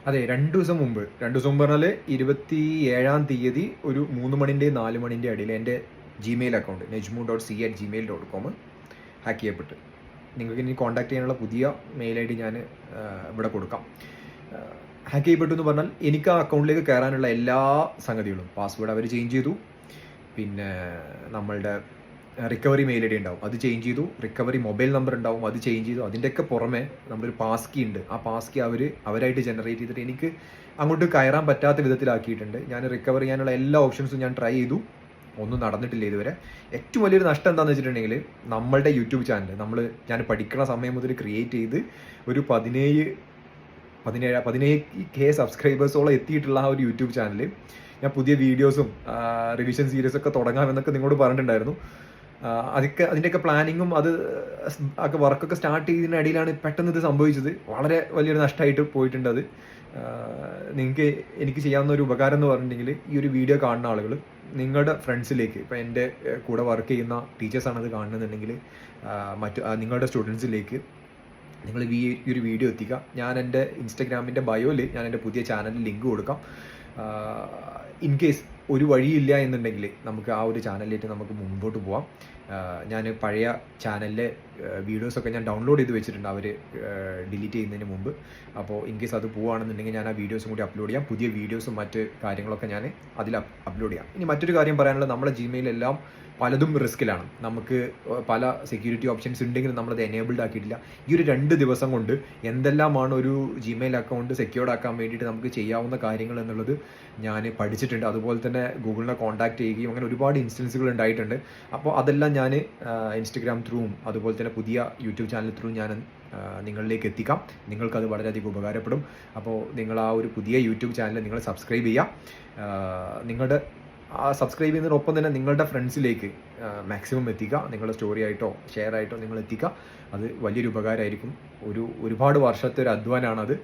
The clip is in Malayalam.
അതെ, 2 ദിവസം മുമ്പ് പറഞ്ഞാൽ 27-ാം തീയതി ഒരു 3 മണിൻ്റെ 4 മണിൻ്റെ ഇടയിൽ എൻ്റെ ജിമെയിൽ അക്കൗണ്ട് nejmu.c@gmail.com ഹാക്ക് ചെയ്യപ്പെട്ട്. നിങ്ങൾക്ക് ഇനി കോൺടാക്ട് ചെയ്യാനുള്ള പുതിയ മെയിൽ ഐ ഡി ഞാൻ ഇവിടെ കൊടുക്കാം. ഹാക്ക് ചെയ്യപ്പെട്ടു എന്ന് പറഞ്ഞാൽ എനിക്ക് ആ അക്കൗണ്ടിലേക്ക് കയറാനുള്ള എല്ലാ സംഗതികളും, പാസ്വേഡ് അവർ ചേഞ്ച് ചെയ്തു, പിന്നെ നമ്മളുടെ റിക്കവറി മെയിൽ ഐ ഡി ഉണ്ടാവും അത് ചേഞ്ച് ചെയ്തു, റിക്കവറി മൊബൈൽ നമ്പർ ഉണ്ടാവും അത് ചേഞ്ച് ചെയ്തു. അതിൻ്റെയൊക്കെ പുറമെ നമ്മളൊരു പാസ് കീ ഉണ്ട്, ആ പാസ് കീ അവരായിട്ട് ജനറേറ്റ് ചെയ്തിട്ട് എനിക്ക് അങ്ങോട്ട് കയറാൻ പറ്റാത്ത വിധത്തിലാക്കിയിട്ടുണ്ട്. ഞാൻ റിക്കവർ ചെയ്യാനുള്ള എല്ലാ ഓപ്ഷൻസും ഞാൻ ട്രൈ ചെയ്തു, ഒന്നും നടന്നിട്ടില്ല ഇതുവരെ. ഏറ്റവും വലിയൊരു നഷ്ടം എന്താണെന്ന് വെച്ചിട്ടുണ്ടെങ്കിൽ നമ്മളുടെ യൂട്യൂബ് ചാനൽ ഞാൻ പഠിക്കുന്ന സമയം മുതൽ ക്രിയേറ്റ് ചെയ്ത് ഒരു 17K സബ്സ്ക്രൈബേഴ്സോളം എത്തിയിട്ടുള്ള ആ ഒരു യൂട്യൂബ് ചാനൽ ഞാൻ പുതിയ വീഡിയോസും റിവിഷൻ സീരീസൊക്കെ തുടങ്ങാമെന്നൊക്കെ നിങ്ങളോട് പറഞ്ഞിട്ടുണ്ടായിരുന്നു. അതിൻ്റെയൊക്കെ പ്ലാനിങ്ങും ഒക്കെ വർക്കൊക്കെ സ്റ്റാർട്ട് ചെയ്തതിനിടയിലാണ് പെട്ടെന്ന് ഇത് സംഭവിച്ചത്. വളരെ വലിയൊരു നഷ്ടമായിട്ട് പോയിട്ടുണ്ട് അത്. എനിക്ക് ചെയ്യാവുന്ന ഒരു ഉപകാരം എന്ന് പറഞ്ഞിട്ടുണ്ടെങ്കിൽ ഈ ഒരു വീഡിയോ കാണുന്ന ആളുകൾ നിങ്ങളുടെ ഫ്രണ്ട്സിലേക്ക്, ഇപ്പോൾ എൻ്റെ കൂടെ വർക്ക് ചെയ്യുന്ന ടീച്ചേഴ്സാണ് അത് കാണുന്നുണ്ടെങ്കിൽ നിങ്ങളുടെ സ്റ്റുഡൻസിലേക്ക് നിങ്ങൾ ഈ ഒരു വീഡിയോ എത്തിക്കുക. ഞാൻ എൻ്റെ ഇൻസ്റ്റഗ്രാമിൻ്റെ ബയോയിൽ ഞാൻ എൻ്റെ പുതിയ ചാനലിൽ ലിങ്ക് കൊടുക്കാം. ഇൻ കേസ് ഒരു വഴിയില്ല എന്നുണ്ടെങ്കിൽ നമുക്ക് ആ ഒരു ചാനലിലേക്ക് നമുക്ക് മുമ്പോട്ട് പോവാം. ഞാൻ പഴയ ചാനലിലെ വീഡിയോസൊക്കെ ഞാൻ ഡൗൺലോഡ് ചെയ്ത് വെച്ചിട്ടുണ്ട് അവർ ഡിലീറ്റ് ചെയ്യുന്നതിന് മുമ്പ്. അപ്പോൾ ഇൻ കേസ് അത് പോവുകയാണെന്നുണ്ടെങ്കിൽ ഞാൻ ആ വീഡിയോസും കൂടി അപ്ലോഡ് ചെയ്യാം. പുതിയ വീഡിയോസും മറ്റ് കാര്യങ്ങളൊക്കെ ഞാൻ അതിൽ അപ്ലോഡ് ചെയ്യാം. ഇനി മറ്റൊരു കാര്യം പറയാനുള്ളത്, നമ്മുടെ ജിമെയിലെല്ലാം പലതും റിസ്ക്കിലാണ്. നമുക്ക് പല സെക്യൂരിറ്റി ഓപ്ഷൻസ് ഉണ്ടെങ്കിലും നമ്മളത് എനേബിൾഡ് ആക്കിയിട്ടില്ല. ഈ ഒരു 2 ദിവസം കൊണ്ട് എന്തെല്ലാമാണ് ഒരു ജിമെയിൽ അക്കൗണ്ട് സെക്യൂർഡ് ആക്കാൻ വേണ്ടിയിട്ട് നമുക്ക് ചെയ്യാവുന്ന കാര്യങ്ങൾ എന്നുള്ളത് ഞാൻ പഠിച്ചിട്ടുണ്ട്. അതുപോലെ തന്നെ ഗൂഗിളിനെ കോൺടാക്ട് ചെയ്യുകയും അങ്ങനെ ഒരുപാട് ഇൻസ്റ്റൻസുകൾ ഉണ്ടായിട്ടുണ്ട്. അപ്പോൾ അതെല്ലാം ഞാൻ ഇൻസ്റ്റഗ്രാം ത്രൂവും അതുപോലെ തന്നെ പുതിയ യൂട്യൂബ് ചാനൽ ത്രൂ ഞാൻ നിങ്ങളിലേക്ക് എത്തിക്കാം. നിങ്ങൾക്കത് വളരെയധികം ഉപകാരപ്പെടും. അപ്പോൾ നിങ്ങൾ ആ ഒരു പുതിയ യൂട്യൂബ് ചാനൽ നിങ്ങൾ സബ്സ്ക്രൈബ് ചെയ്യുക. നിങ്ങളുടെ സബ്സ്ക്രൈബ് ചെയ്യുന്നതിനൊപ്പം തന്നെ നിങ്ങളുടെ ഫ്രണ്ട്സിലേക്ക് മാക്സിമം എത്തിക്കുക. നിങ്ങളുടെ സ്റ്റോറി ആയിട്ടോ ഷെയർ ആയിട്ടോ നിങ്ങൾ എത്തിക്കുക. അത് വലിയൊരു ഉപകാരമായിരിക്കും. ഒരുപാട് വർഷത്തെ ഒരു അധ്വാനമാണത്.